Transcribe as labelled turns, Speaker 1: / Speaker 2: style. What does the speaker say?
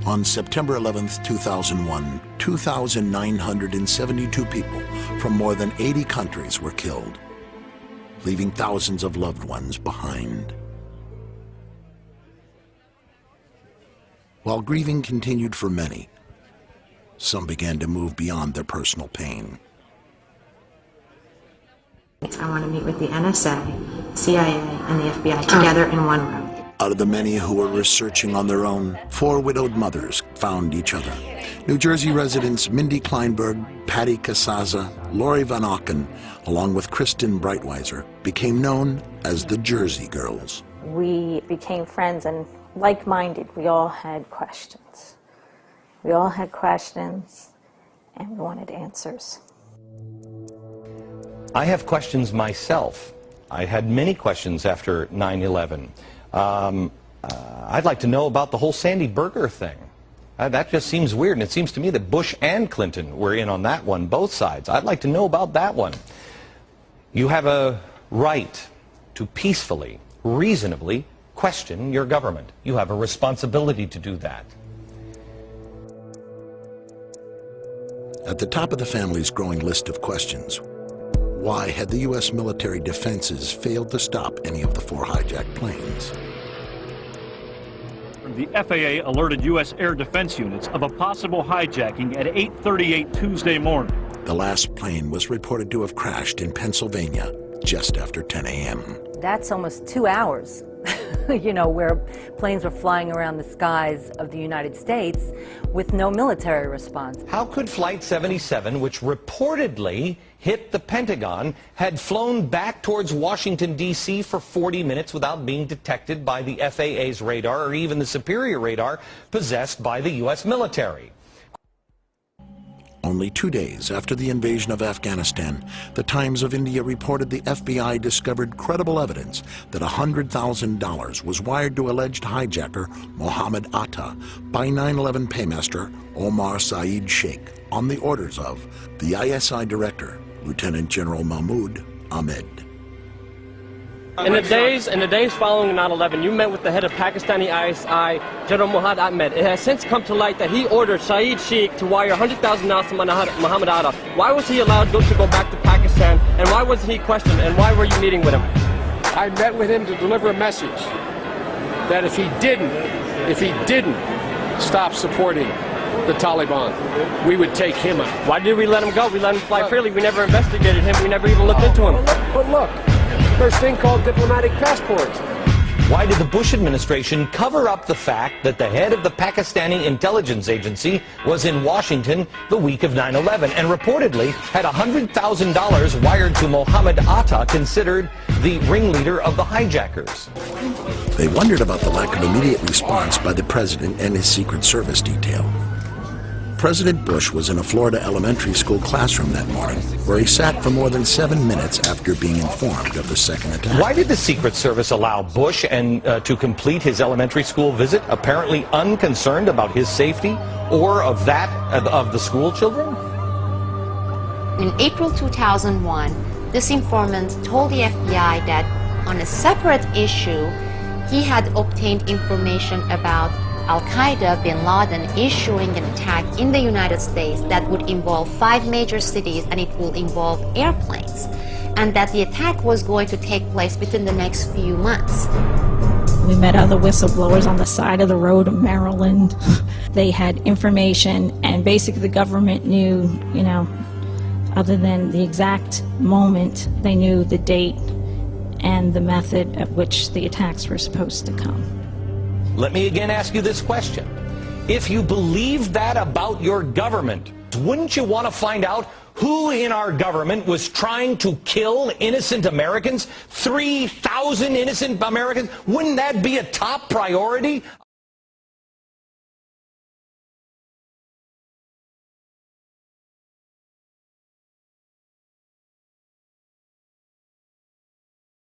Speaker 1: On September 11, 2001, 2,972 people from more than 80 countries were killed, leaving thousands of loved ones behind. While grieving continued for many, some began to move beyond their personal pain.
Speaker 2: I want to meet with the NSA, CIA, and the FBI together in one room.
Speaker 1: Out of the many who were researching on their own, 4 widowed mothers found each other. New Jersey residents Mindy Kleinberg, Patty Casaza, Lori Van Auken, along with Kristen Breitweiser, became known as the Jersey Girls.
Speaker 3: We became friends and like-minded. We all had questions. We all had questions, and we wanted answers.
Speaker 4: I have questions myself. I had many questions after 9/11. I'd like to know about the whole Sandy Berger thing. That just seems weird, and it seems to me that Bush and Clinton were in on that one, both sides. I'd like to know about that one. You have a right to peacefully, reasonably question your government. You have a responsibility to do that.
Speaker 1: At the top of the family's growing list of questions, why had the U.S. military defenses failed to stop any of the 4 hijacked planes?
Speaker 5: The FAA alerted U.S. air defense units of a possible hijacking at 8:38 Tuesday morning.
Speaker 1: The last plane was reported to have crashed in Pennsylvania just after 10 a.m.
Speaker 6: That's almost 2 hours, you know, where planes were flying around the skies of the United States with no military response.
Speaker 4: How could Flight 77, which reportedly hit the Pentagon, had flown back towards Washington, D.C. for 40 minutes without being detected by the FAA's radar or even the superior radar possessed by the U.S. military?
Speaker 1: Only 2 days after the invasion of Afghanistan, the Times of India reported the FBI discovered credible evidence that $100,000 was wired to alleged hijacker Mohammed Atta by 9/11 paymaster Omar Saeed Sheikh on the orders of the ISI director, Lieutenant General Mahmoud Ahmed.
Speaker 7: In the days following 9/11, you met with the head of Pakistani ISI, General Muhammad Ahmed. It has since come to light that he ordered Saeed Sheikh to wire $100,000 to Muhammad Atta. Why was he allowed to go back to Pakistan, and why wasn't he questioned, and why were you meeting with him?
Speaker 8: I met with him to deliver a message that if he didn't stop supporting the Taliban, we would take him out.
Speaker 7: Why did we let him go? We let him fly freely. We never investigated him. We never even looked into him.
Speaker 8: But look, there's a thing called diplomatic passports.
Speaker 4: Why did the Bush administration cover up the fact that the head of the Pakistani intelligence agency was in Washington the week of 9/11 and reportedly had $100,000 wired to Mohammed Atta, considered the ringleader of the hijackers?
Speaker 1: They wondered about the lack of immediate response by the president and his Secret Service detail. President Bush was in a Florida elementary school classroom that morning, where he sat for more than 7 minutes after being informed of the second attack.
Speaker 4: Why did the Secret Service allow Bush to complete his elementary school visit, apparently unconcerned about his safety or of that of the school children?
Speaker 9: In April 2001, this informant told the FBI that on a separate issue, he had obtained information about Al-Qaeda bin Laden issuing an attack in the United States that would involve 5 major cities, and it will involve airplanes, and that the attack was going to take place within the next few months.
Speaker 10: We met other whistleblowers on the side of the road in Maryland. They had information, and basically the government knew, you know, other than the exact moment, they knew the date and the method at which the attacks were supposed to come.
Speaker 4: Let me again ask you this question. If you believe that about your government, wouldn't you want to find out who in our government was trying to kill innocent Americans? 3,000 innocent Americans? Wouldn't that be a top priority?